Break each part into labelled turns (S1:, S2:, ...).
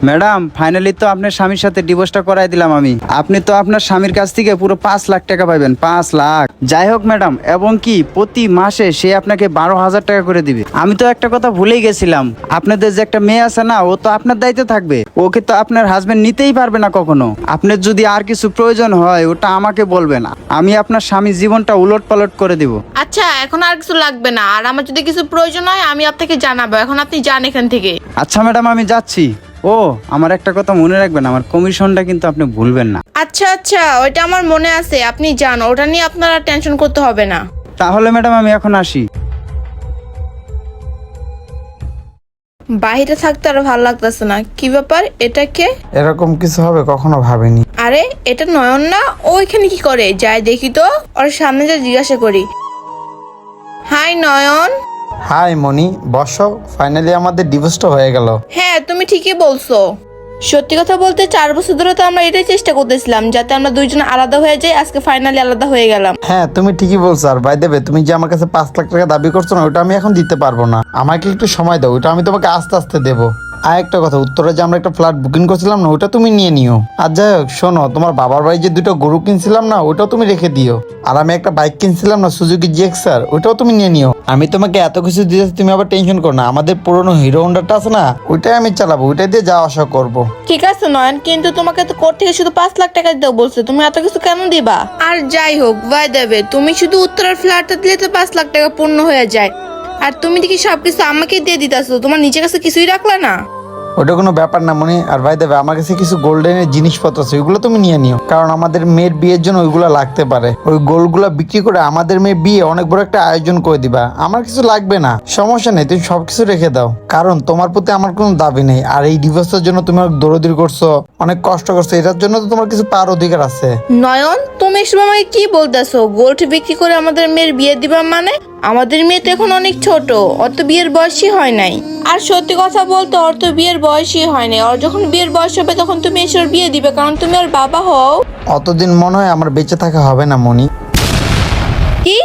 S1: Madam finally তো আপনার স্বামীর সাথে ডিভোর্সটা করাই দিলাম আমি। আপনি তো আপনার স্বামীর কাছ থেকে পুরো 5 লাখ টাকা পাবেন, 5 লাখ। যাই হোক ম্যাডাম, এবং কি প্রতি মাসে সে আপনাকে 12,000 টাকা করে দিবে। আমি তো একটা কথা ভুলেই গেছিলাম, আপনাদের যে একটা মেয়ে আছে না, ও তো আপনার দায়িত্বে থাকবে। ওকে তো আপনার হাজবেন্ড নিতেই পারবে না কখনো। আপনার যদি আর কিছু প্রয়োজন হয় ওটা আমাকে বলবেন, আমি আপনার স্বামীর জীবনটা উলট পালট করে দিব।
S2: আচ্ছা, এখন আর কিছু লাগবে না। আর আমার যদি কিছু প্রয়োজন হয় আমি আপনাকে জানাবো। এখন আপনি যান এখান থেকে।
S1: আচ্ছা ম্যাডাম, আমি যাচ্ছি। ও, আমার একটা কথা মনে রাখবেন, আমার কমিশনটা কিন্তু আপনি ভুলবেন না।
S2: আচ্ছা আচ্ছা, ওইটা আমার মনে আছে। আপনি যান, ওটা নিয়ে আপনারা টেনশন করতে হবে না।
S1: তাহলে ম্যাডাম আমি এখন আসি।
S2: বাইরে থাকতে আর ভালো লাগতেছে না। কি ব্যাপার, এটা কে?
S3: এরকম কিছু হবে কখনো ভাবিনি।
S2: আরে, এটা নয়ন না? ও এখানে কি করে? যাই দেখি তো, ওর সামনে যা জিজ্ঞাসা করি। হাই নয়ন।
S3: হাই মনি, বসো। ফাইনালি আমাদের ডিভোর্সটা হয়ে গেল।
S2: হ্যাঁ, তুমি ঠিকই বলছো। সত্যি কথা বলতে 4 বছর ধরে তো আমরা এটাই চেষ্টা করতেছিলাম যাতে আমরা দুইজন আলাদা হয়ে যাই। আজকে ফাইনালি আলাদা হয়ে গেলাম।
S3: হ্যাঁ, তুমি ঠিকই বলছো। আর বাই দেবে, তুমি যে আমার কাছে 5 লাখ টাকা দাবি করছো না, ওটা আমি এখন দিতে পারবো না। আমাকে একটু সময় দাও, ওটা আমি তোমাকে আস্তে আস্তে দেবো। আর একটা কথা, উত্তরে যে আমরা একটা ফ্ল্যাট বুকিং করছিলাম না, ওটা তুমি নিয়ে নিও। আর যাই হোক শোনো, তোমার বাবার বাড়ি যে 2টা গরু কিনছিলাম না, ওটাও তুমি রেখে দিও। আর আমি একটা বাইক কিনছিলাম না, সুজুকি জিএক্সার, ওটাও তুমি নিয়ে নিও। আমি তোমাকে এত কিছু দিয়েছি, তুমি আবার টেনশন করো না। আমাদের পুরনো হিরো হোন্ডাটা আছে না, ওইটাই আমি চালাবো, ওইটাই দিয়ে যাওয়া আসা করবো।
S2: ঠিক আছে নয়ন, কিন্তু তোমাকে তো কোর্ট থেকে শুধু 5 লাখ টাকা দিতে বলছে। তুমি এত কিছু কেন দিবা? আর যাই হোক ভাই দেবে, তুমি শুধু উত্তরের ফ্ল্যাটটা দিলে তো 5 লাখ টাকা পূর্ণ হয়ে যায়। আর তুমি দেখি সবকিছু আমাকে দিয়ে দিতেছো, তোমার নিজের কাছে কিছুই রাখলা না।
S3: ওটা কোনো ব্যাপার না মনি। আর ভাই দেবে, আমার কাছে কিছু গোল্ডেনের জিনিসপত্র আছে, ওইগুলো তুমি নিয়ে নিও। কারণ আমাদের মেয়ের বিয়ের জন্য ওইগুলো লাগতে পারে। ওই গোল্ডগুলো বিক্রি করে আমাদের মেয়ে বিয়ে অনেক বড় একটা আয়োজন করে দিবা। আমার কিছু লাগবে না, সমস্যা নেই, তুমি সবকিছু রেখে দাও। কারণ তোমার প্রতি আমার কোনো দাবি নেই। আর এই ডিভোর্সের জন্য তুমি অনেক দৌড়াদৌড়ি করছো, অনেক কষ্ট করছো, এটার জন্য তো তোমার কিছু পাওয়ার অধিকার আছে।
S2: নয়ন, তুমি এসব আমাকে কি বলতেছো? গোল্ড বিক্রি করে আমাদের মেয়ের বিয়ে দিবা মানে? আমাদের মেয়ে তো এখন অনেক ছোট, ওর তো বিয়ের বয়সই হয় নাই। আর সত্যি কথা বলতে ওর তো বিয়ের বয়সই হয় নাই। ওর যখন বিয়ের বয়স হবে তখন তুমি এসে ওর বিয়ে দিবে, কারণ তুমি ওর বাবা হও।
S3: অতদিন মনে হয় আমার বেঁচে থাকা হবে না মনি।
S2: কি?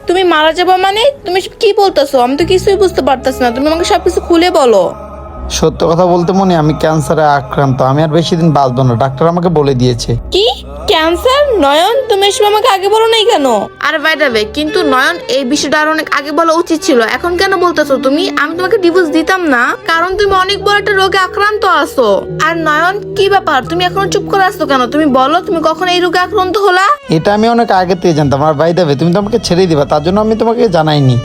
S2: তুমি মারা যাবা মানে? তুমি এসব কি বলতেছো? আমি তো কিছুই বুঝতে পারতেছি না। তুমি আমাকে সবকিছু খুলে বলো।
S3: সত্য কথা বলতে মনি, আমি ক্যান্সারে আক্রান্ত। আমি আর বেশি দিন বাঁচবো না, ডাক্তার আমাকে বলে দিয়েছে।
S2: কি? ক্যান্সার? নয়ন, তুমি এসব আমাকে আগে বলো নাই কেন? আর বাই দ্য ওয়ে, কিন্তু নয়ন, এই বিষয়টা আর অনেক আগে বলা উচিত ছিল। এখন কেন বলতেছো তুমি? আমি তোমাকে ডিভোর্স দিতাম না, কারণ তুমি অনেক বড় একটা রোগে আক্রান্ত আছো। আর নয়ন, কি ব্যাপার, তুমি এখনো চুপ করে আসছো কেন? তুমি বলো, তুমি কখন এই রোগে আক্রান্ত হলা?
S3: এটা আমি অনেক আগে থেকে জানতাম। আর ভাই দেবে, তুমি তো আমাকে ছেড়ে দিবা, তার জন্য আমি তোমাকে জানাইনি।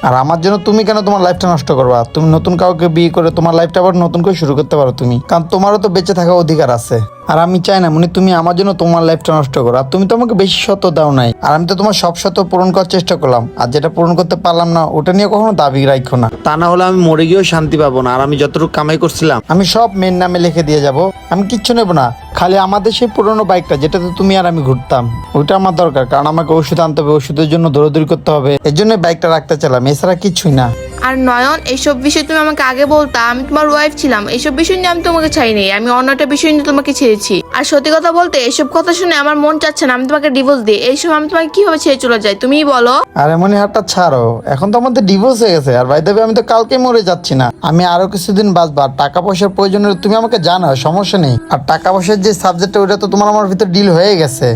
S3: আর আমার জন্য তুমি কেন তোমার লাইফটা নষ্ট করবা? তুমি নতুন কাউকে বিয়ে করে তোমার লাইফটা আবার নতুন করে শুরু করতে পারো তুমি, কারণ তোমারও তো বেঁচে থাকার অধিকার আছে। আর আমি চাই না মনি তুমি আমার জন্য তোমার লাইফটা নষ্ট করো। আর তুমি তো আমাকে বেশি শর্ত দাও নাই, আর আমি তো তোমার সব শর্ত পূরণ করার চেষ্টা করলাম। আর যেটা পূরণ করতে পারলাম না, ওটা নিয়ে কখনো দাবি রাখো না, তা না হলে আমি মরে গিয়েও শান্তি পাবো না। আর আমি যতটুকু কামাই করছিলাম আমি সব মেয়ের নামে লিখে দিয়ে যাব। আমি কিচ্ছু নেবো না, খালি আমাদের সেই পুরোনো বাইকটা যেটাতে তুমি আর আমি ঘুরতাম, ওইটা আমার দরকার। কারণ আমাকে ওষুধ আনতে হবে, ওষুধের জন্য দৌড়াদৌড়ি করতে হবে, এর জন্য বাইকটা রাখতে চাইলাম, এছাড়া কিছুই না।
S2: আর নয়ন, এইসব বিষয় তুমি আমাকে আগে বলতা, আমি তোমার ওয়াইফ ছিলাম। এইসব বিষয় নিয়ে আমি তোমাকে চাইনি, আমি অন্য একটা বিষয় নিয়ে তোমাকে ছেড়েছি। আর সত্যি কথা বলতে এইসব কথা শুনে আমার মন চাচ্ছে না আমি তোমাকে ডিভোর্স দিই। এইসব আমি তোমাকে কিভাবে ছেড়ে চলে যাই, তুমিই বলো।
S3: আরে মনি, হাতটা ছাড়ো, এখন তো আমাদের ডিভোর্স হয়ে গেছে। আর ভাই দেবে, আমি তো কালকে মরে যাচ্ছি না, আমি আরো কিছুদিন বাঁচবো। আর টাকা পয়সার প্রয়োজন হলে তুমি আমাকে জানাও, সমস্যা নেই। আর টাকা পয়সার যে সাবজেক্টটা, ওটা তো তোমার আমার ভিতর ডিল হয়ে গেছে।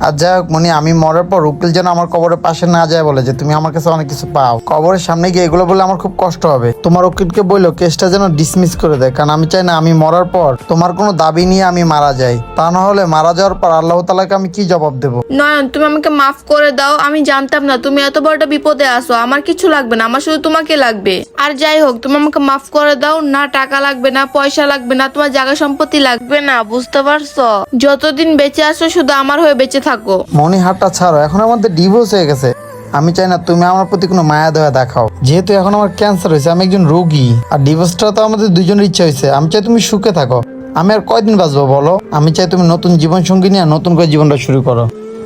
S3: আর যাই হোক মনি, আমি মরার পর উকিল যেন আমার কবরের পাশে না যায় বলে যে তুমি আমার কাছে অনেক কিছু পাও। কবরের সামনে গিয়ে এগুলো বলে আমার খুব কষ্ট হবে। তোমার উকিলকে বললো কেসটা যেন ডিসমিস করে দেয়, কারণ আমি চাই না আমি মরার পর তোমার কোনো দাবি নিয়ে আমি মারা যাই। তা না হলে মারা যাওয়ার পর আল্লাহ তাআলাকে আমি কি জবাব দেবো?
S2: নয়ন, তুমি আমাকে মাফ করে দাও। আমি জানতাম না তুমি এত বড় একটা বিপদে আসো। আমার কিছু লাগবে না, আমার শুধু তোমাকে লাগবে। আর যাই হোক, তুমি আমাকে মাফ করে দাও। না টাকা লাগবে, না পয়সা লাগবে, না তোমার জায়গা সম্পত্তি লাগবে না, বুঝতে পারছো? যতদিন বেঁচে আসো শুধু আমার হয়ে বেঁচে থাকো।
S3: মনি, হাতটা ছাড়ো, এখন আমাদের ডিভোর্স হয়ে গেছে। আমি চাই না তুমি আমার প্রতি কোনো মায়া দয়া দেখাও, যেহেতু এখন আমার ক্যান্সার হয়েছে, আমি একজন রোগী। আর ডিভোর্সটা তো আমাদের দুজনের ইচ্ছা হয়েছে। আমি চাই তুমি সুখে থাকো। আমি আর কয়দিন বাঁচবো বলো? আমি চাই তুমি নতুন জীবন সঙ্গী নিয়ে নতুন করে জীবনটা শুরু করো।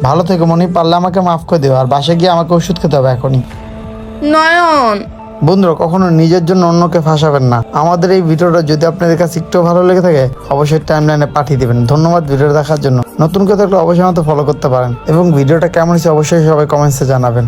S3: ভালো থেকো মনি, পারলে আমাকে মাফ করে দিও। আর বাসায় গিয়ে আমাকে ওষুধ খেতে হবে এখনই।
S2: নয়ন,
S3: বন্ধুরা, কখনো নিজের জন্য অন্যকে ফাঁসাবেন না। আমাদের এই ভিডিওটা যদি আপনাদের কাছে একটু ভালো লেগে থাকে, অবশ্যই টাইমলাইনে পাঠিয়ে দিবেন। ধন্যবাদ ভিডিও দেখার জন্য। নতুন কেউ থাকলে অবশ্যই আমাকে ফলো করতে পারেন, এবং ভিডিওটা কেমন হয়েছে অবশ্যই সবাই কমেন্টসে জানাবেন।